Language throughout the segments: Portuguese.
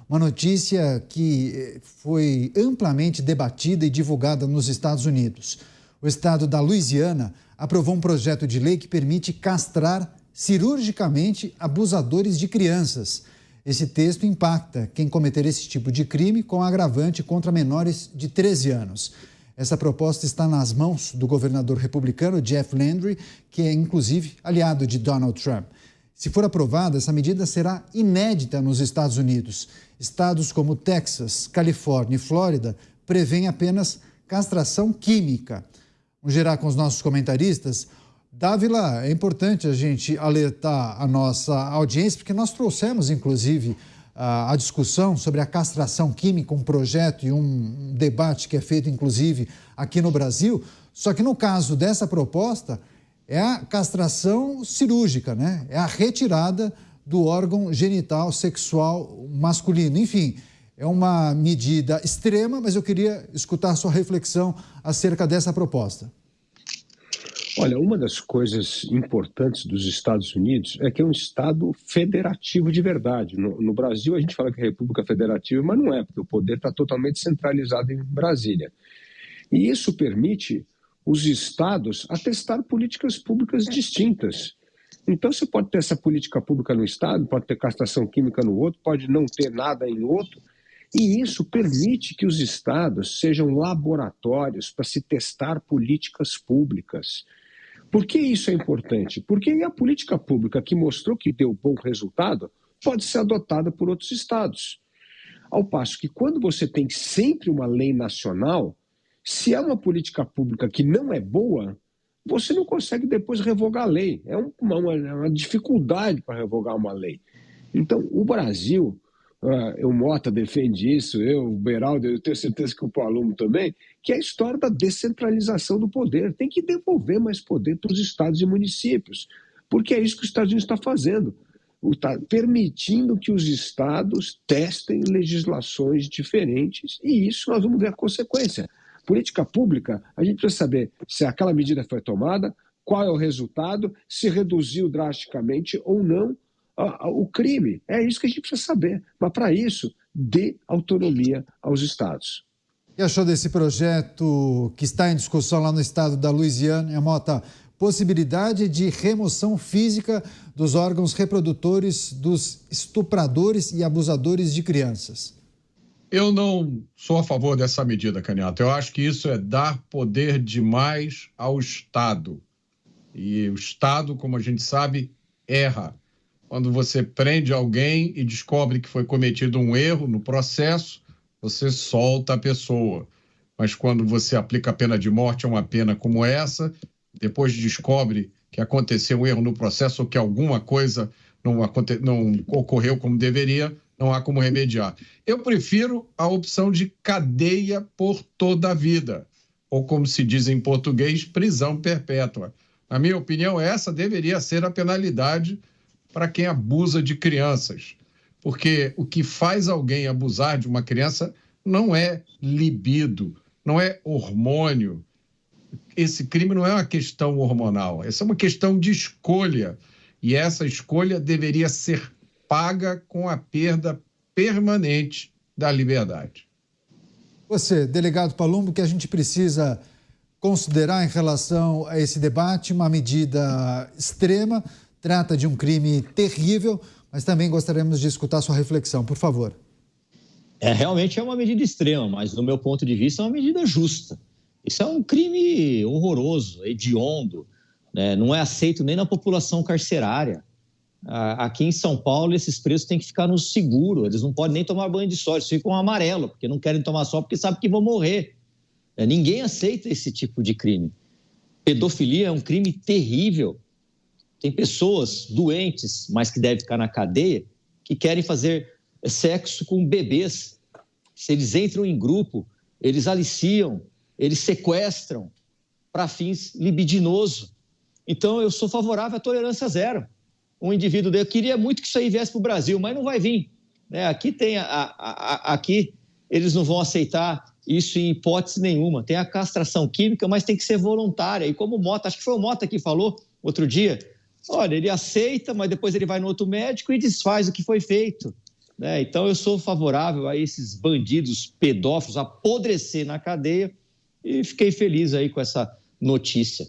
Uma notícia que foi amplamente debatida e divulgada nos Estados Unidos. O estado da Louisiana aprovou um projeto de lei que permite castrar cirurgicamente abusadores de crianças. Esse texto impacta quem cometer esse tipo de crime com agravante contra menores de 13 anos. Essa proposta está nas mãos do governador republicano Jeff Landry, que é inclusive aliado de Donald Trump. Se for aprovada, essa medida será inédita nos Estados Unidos. Estados como Texas, Califórnia e Flórida prevêem apenas castração química. Vamos gerar com os nossos comentaristas. Dávila, é importante a gente alertar a nossa audiência, porque nós trouxemos, inclusive, a discussão sobre a castração química, um projeto e um debate que é feito, inclusive, aqui no Brasil. Só que no caso dessa proposta, é a castração cirúrgica, né? É a retirada do órgão genital sexual masculino. Enfim, é uma medida extrema, mas eu queria escutar a sua reflexão acerca dessa proposta. Olha, uma das coisas importantes dos Estados Unidos é que é um Estado federativo de verdade. No Brasil, a gente fala que é República Federativa, mas não é, porque o poder está totalmente centralizado em Brasília. E isso permite os estados atestar políticas públicas distintas. Então, você pode ter essa política pública no estado, pode ter castração química no outro, pode não ter nada em outro. E isso permite que os estados sejam laboratórios para se testar políticas públicas. Por que isso é importante? Porque a política pública que mostrou que deu bom resultado pode ser adotada por outros estados. Ao passo que quando você tem sempre uma lei nacional, se é uma política pública que não é boa, você não consegue depois revogar a lei. É uma dificuldade para revogar uma lei. Então, o Brasil, o Mota defende isso, o Beraldo, eu tenho certeza que o Palumbo também, que é a história da descentralização do poder. Tem que devolver mais poder para os estados e municípios, porque é isso que os Estados Unidos está fazendo. Está permitindo que os estados testem legislações diferentes, e isso nós vamos ver a consequência. Política pública, a gente precisa saber se aquela medida foi tomada, qual é o resultado, se reduziu drasticamente ou não o crime. É isso que a gente precisa saber. Mas, para isso, dê autonomia aos estados. O que achou desse projeto que está em discussão lá no estado da Louisiana, Mota? Possibilidade de remoção física dos órgãos reprodutores dos estupradores e abusadores de crianças. Eu não sou a favor dessa medida, Canhoto. Eu acho que isso é dar poder demais ao Estado. E o Estado, como a gente sabe, erra. Quando você prende alguém e descobre que foi cometido um erro no processo, você solta a pessoa. Mas quando você aplica a pena de morte a uma pena como essa, depois descobre que aconteceu um erro no processo ou que alguma coisa não ocorreu como deveria, não há como remediar. Eu prefiro a opção de cadeia por toda a vida, ou como se diz em português, prisão perpétua. Na minha opinião, essa deveria ser a penalidade para quem abusa de crianças, porque o que faz alguém abusar de uma criança não é libido, não é hormônio. Esse crime não é uma questão hormonal, essa é uma questão de escolha, e essa escolha deveria ser paga com a perda permanente da liberdade. Você, delegado Palumbo, que a gente precisa considerar em relação a esse debate, uma medida extrema, trata de um crime terrível, mas também gostaríamos de escutar sua reflexão, por favor. Realmente é uma medida extrema, mas do meu ponto de vista é uma medida justa. Isso é um crime horroroso, hediondo, né? Não é aceito nem na população carcerária. Aqui em São Paulo, esses presos têm que ficar no seguro, eles não podem nem tomar banho de sol, eles ficam amarelo, porque não querem tomar sol porque sabem que vão morrer. Ninguém aceita esse tipo de crime. Pedofilia é um crime terrível. Tem pessoas doentes, mas que devem ficar na cadeia, que querem fazer sexo com bebês. Se eles entram em grupo, eles aliciam, eles sequestram para fins libidinosos. Então, eu sou favorável à tolerância zero. Um indivíduo dele, eu queria muito que isso aí viesse para o Brasil, mas não vai vir. Aqui aqui eles não vão aceitar isso em hipótese nenhuma. Tem a castração química, mas tem que ser voluntária. E como o Mota, acho que foi o Mota que falou outro dia, olha, ele aceita, mas depois ele vai no outro médico e desfaz o que foi feito. né? Então, eu sou favorável a esses bandidos pedófilos apodrecer na cadeia e fiquei feliz aí com essa notícia.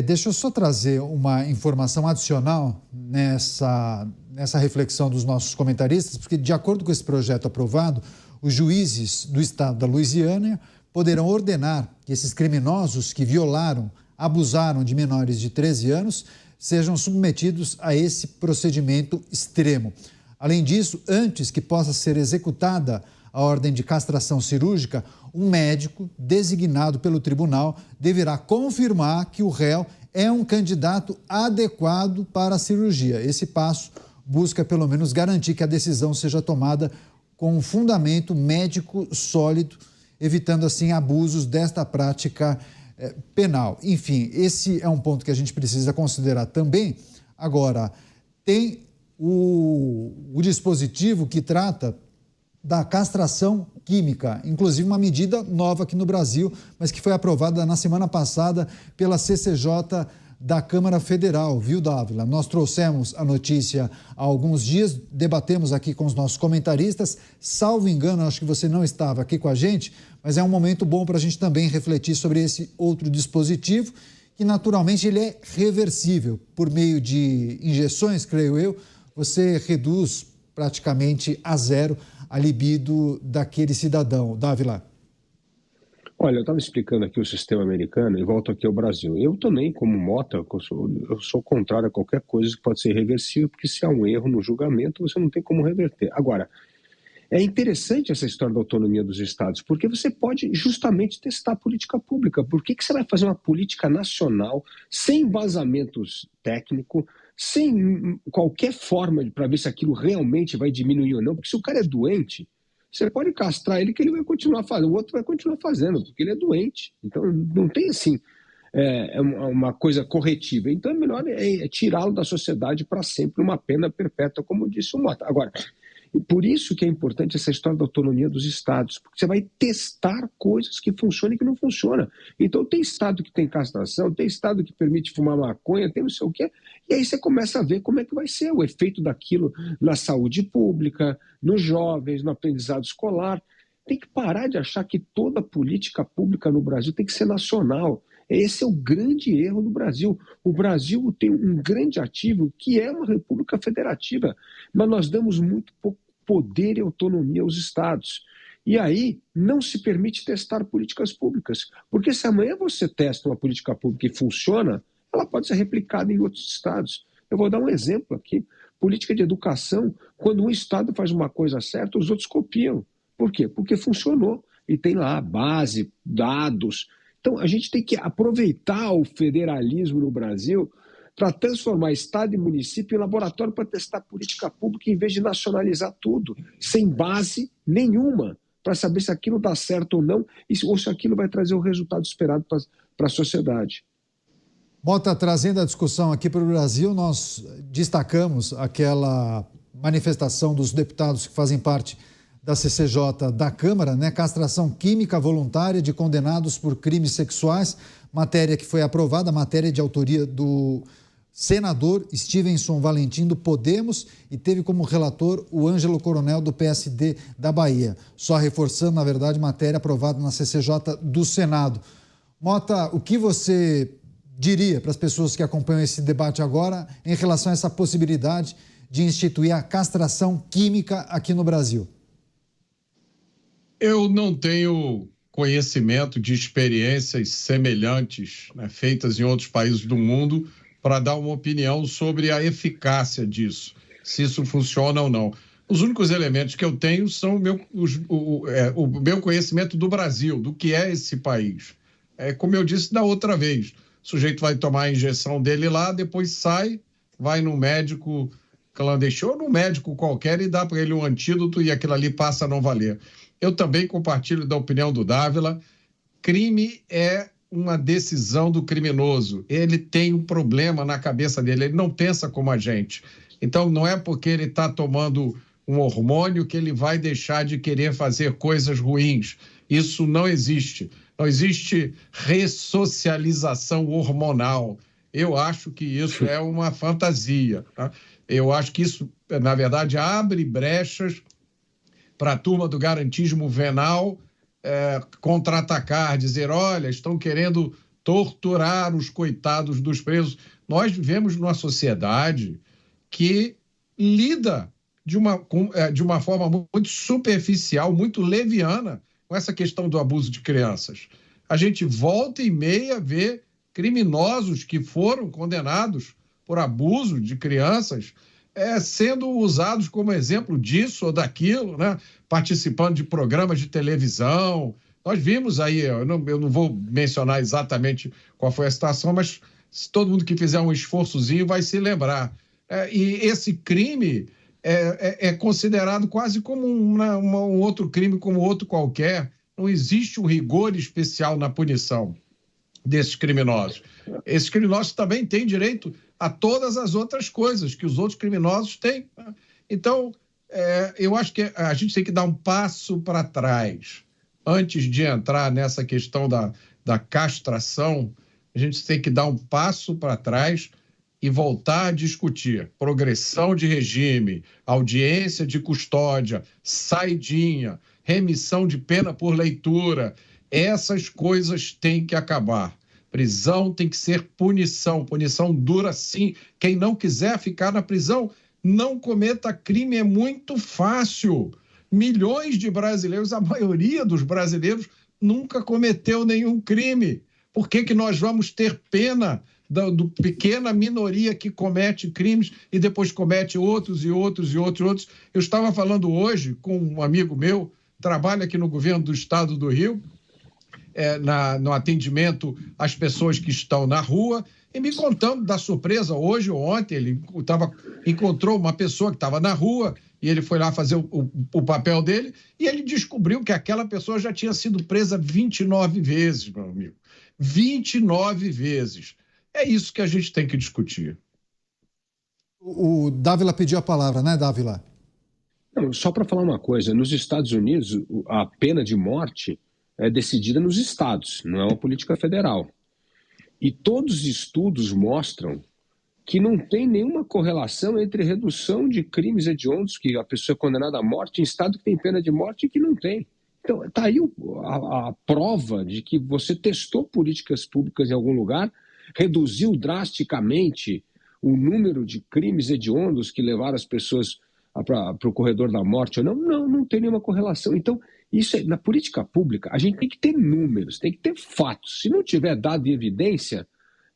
Deixa eu só trazer uma informação adicional nessa reflexão dos nossos comentaristas, porque, de acordo com esse projeto aprovado, os juízes do estado da Louisiana poderão ordenar que esses criminosos que violaram, abusaram de menores de 13 anos sejam submetidos a esse procedimento extremo. Além disso, antes que possa ser executada a ordem de castração cirúrgica, um médico designado pelo tribunal deverá confirmar que o réu é um candidato adequado para a cirurgia. Esse passo busca, pelo menos, garantir que a decisão seja tomada com um fundamento médico sólido, evitando, assim, abusos desta prática penal. Enfim, esse é um ponto que a gente precisa considerar também. Agora, tem o dispositivo que trata da castração química, inclusive uma medida nova aqui no Brasil, mas que foi aprovada na semana passada pela CCJ da Câmara Federal, viu, Dávila? Nós trouxemos a notícia há alguns dias, debatemos aqui com os nossos comentaristas, salvo engano, acho que você não estava aqui com a gente, mas é um momento bom para a gente também refletir sobre esse outro dispositivo, que naturalmente ele é reversível. Por meio de injeções, creio eu, você reduz praticamente a zero a libido daquele cidadão. Dávila. Olha, eu estava explicando aqui o sistema americano e volto aqui ao Brasil. Eu também, como Mota, eu sou contrário a qualquer coisa que pode ser reversível, porque se há um erro no julgamento, você não tem como reverter. Agora, é interessante essa história da autonomia dos estados, porque você pode justamente testar a política pública. Por que você vai fazer uma política nacional sem vazamentos técnicos, sem qualquer forma para ver se aquilo realmente vai diminuir ou não? Porque se o cara é doente, você pode castrar ele que ele vai continuar fazendo, o outro vai continuar fazendo, porque ele é doente. Então não tem assim uma coisa corretiva. Então é melhor tirá-lo da sociedade para sempre, uma pena perpétua, como disse o Mota. Agora, por isso que é importante essa história da autonomia dos estados, porque você vai testar coisas que funcionam e que não funcionam. Então tem estado que tem castração, tem estado que permite fumar maconha, tem não sei o quê, e aí você começa a ver como é que vai ser o efeito daquilo na saúde pública, nos jovens, no aprendizado escolar. Tem que parar de achar que toda política pública no Brasil tem que ser nacional. Esse é o grande erro do Brasil. O Brasil tem um grande ativo que é uma república federativa, mas nós damos muito pouco poder e autonomia aos estados. E aí não se permite testar políticas públicas, porque se amanhã você testa uma política pública e funciona, ela pode ser replicada em outros estados. Eu vou dar um exemplo aqui. Política de educação, quando um estado faz uma coisa certa, os outros copiam. Por quê? Porque funcionou. E tem lá base, dados. Então, a gente tem que aproveitar o federalismo no Brasil para transformar estado e município em laboratório para testar política pública em vez de nacionalizar tudo, sem base nenhuma, para saber se aquilo dá certo ou não, ou se aquilo vai trazer o resultado esperado para a sociedade. Mota, trazendo a discussão aqui para o Brasil, nós destacamos aquela manifestação dos deputados que fazem parte da CCJ da Câmara, né? Castração química voluntária de condenados por crimes sexuais, matéria que foi aprovada, matéria de autoria do senador Stevenson Valentim do Podemos e teve como relator o Ângelo Coronel do PSD da Bahia. Só reforçando, na verdade, matéria aprovada na CCJ do Senado. Mota, o que você diria para as pessoas que acompanham esse debate agora em relação a essa possibilidade de instituir a castração química aqui no Brasil? Eu não tenho conhecimento de experiências semelhantes, né, feitas em outros países do mundo para dar uma opinião sobre a eficácia disso, se isso funciona ou não. Os únicos elementos que eu tenho são o meu conhecimento do Brasil, do que é esse país. Como eu disse da outra vez, o sujeito vai tomar a injeção dele lá, depois sai, vai no médico clandestino ou no médico qualquer e dá para ele um antídoto e aquilo ali passa a não valer. Eu também compartilho da opinião do Dávila. Crime é uma decisão do criminoso. Ele tem um problema na cabeça dele, ele não pensa como a gente. Então, não é porque ele está tomando um hormônio que ele vai deixar de querer fazer coisas ruins. Isso não existe. Não existe ressocialização hormonal. Eu acho que isso é uma fantasia, tá? Eu acho que isso, na verdade, abre brechas para a turma do garantismo venal contra-atacar, dizer, olha, estão querendo torturar os coitados dos presos. Nós vivemos numa sociedade que lida de uma forma muito superficial, muito leviana, com essa questão do abuso de crianças. A gente volta e meia vê criminosos que foram condenados por abuso de crianças sendo usados como exemplo disso ou daquilo, né? Participando de programas de televisão. Nós vimos aí, eu não vou mencionar exatamente qual foi a situação, mas se todo mundo que fizer um esforçozinho vai se lembrar. E esse crime é considerado quase como um outro crime, como outro qualquer. Não existe um rigor especial na punição desses criminosos. Esses criminosos também têm direito a todas as outras coisas que os outros criminosos têm. Então, eu acho que a gente tem que dar um passo para trás. Antes de entrar nessa questão da castração, a gente tem que dar um passo para trás e voltar a discutir progressão de regime, audiência de custódia, saidinha, remissão de pena por leitura. Essas coisas têm que acabar. Prisão tem que ser punição dura sim. Quem não quiser ficar na prisão, não cometa crime, é muito fácil. Milhões de brasileiros, a maioria dos brasileiros, nunca cometeu nenhum crime. Por que nós vamos ter pena do pequena minoria que comete crimes e depois comete outros e outros e outros? Eu estava falando hoje com um amigo meu, trabalha aqui no governo do estado do Rio, no atendimento às pessoas que estão na rua, e me contando da surpresa hoje ou ontem, ele encontrou uma pessoa que estava na rua e ele foi lá fazer o papel dele e ele descobriu que aquela pessoa já tinha sido presa 29 vezes, meu amigo. 29 vezes. É isso que a gente tem que discutir. O Dávila pediu a palavra, né, Dávila? Não, só para falar uma coisa, nos Estados Unidos a pena de morte é decidida nos estados, não é uma política federal. E todos os estudos mostram que não tem nenhuma correlação entre redução de crimes hediondos, que a pessoa é condenada à morte, em estado que tem pena de morte e que não tem. Então, está aí a prova de que você testou políticas públicas em algum lugar, reduziu drasticamente o número de crimes hediondos que levaram as pessoas para o corredor da morte ou não. Não tem nenhuma correlação. Então, isso na política pública, a gente tem que ter números, tem que ter fatos. Se não tiver dado e evidência,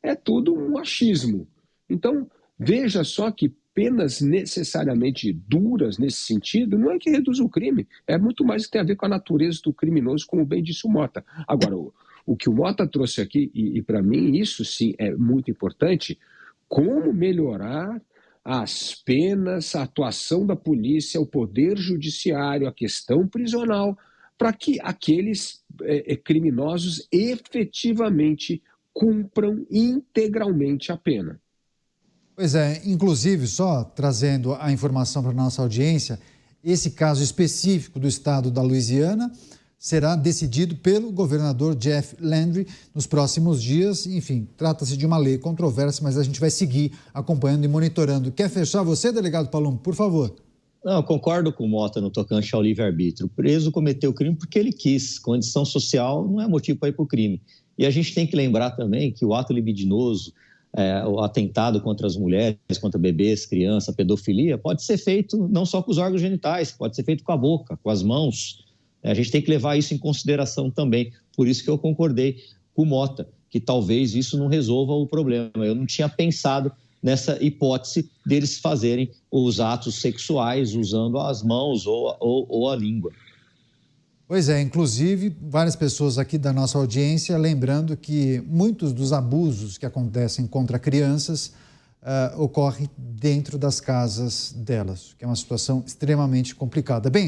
é tudo um achismo. Então, veja só que penas necessariamente duras nesse sentido não é que reduz o crime, é muito mais que tem a ver com a natureza do criminoso, como bem disse o Mota. Agora, o que o Mota trouxe aqui, e para mim isso sim é muito importante, como melhorar as penas, a atuação da polícia, o poder judiciário, a questão prisional, para que aqueles criminosos efetivamente cumpram integralmente a pena. Pois é, inclusive, só trazendo a informação para a nossa audiência, esse caso específico do estado da Louisiana será decidido pelo governador Jeff Landry nos próximos dias. Enfim, trata-se de uma lei controversa, mas a gente vai seguir acompanhando e monitorando. Quer fechar você, delegado Palombo, por favor? Não, eu concordo com o Mota no tocante ao livre-arbítrio. O preso cometeu o crime porque ele quis. Condição social não é motivo para ir para o crime. E a gente tem que lembrar também que o ato libidinoso, o atentado contra as mulheres, contra bebês, crianças, pedofilia, pode ser feito não só com os órgãos genitais, pode ser feito com a boca, com as mãos. A gente tem que levar isso em consideração também. Por isso que eu concordei com o Mota, que talvez isso não resolva o problema. Eu não tinha pensado nessa hipótese deles fazerem os atos sexuais usando as mãos ou a língua. Pois é, inclusive várias pessoas aqui da nossa audiência lembrando que muitos dos abusos que acontecem contra crianças ocorrem dentro das casas delas, que é uma situação extremamente complicada. Bem,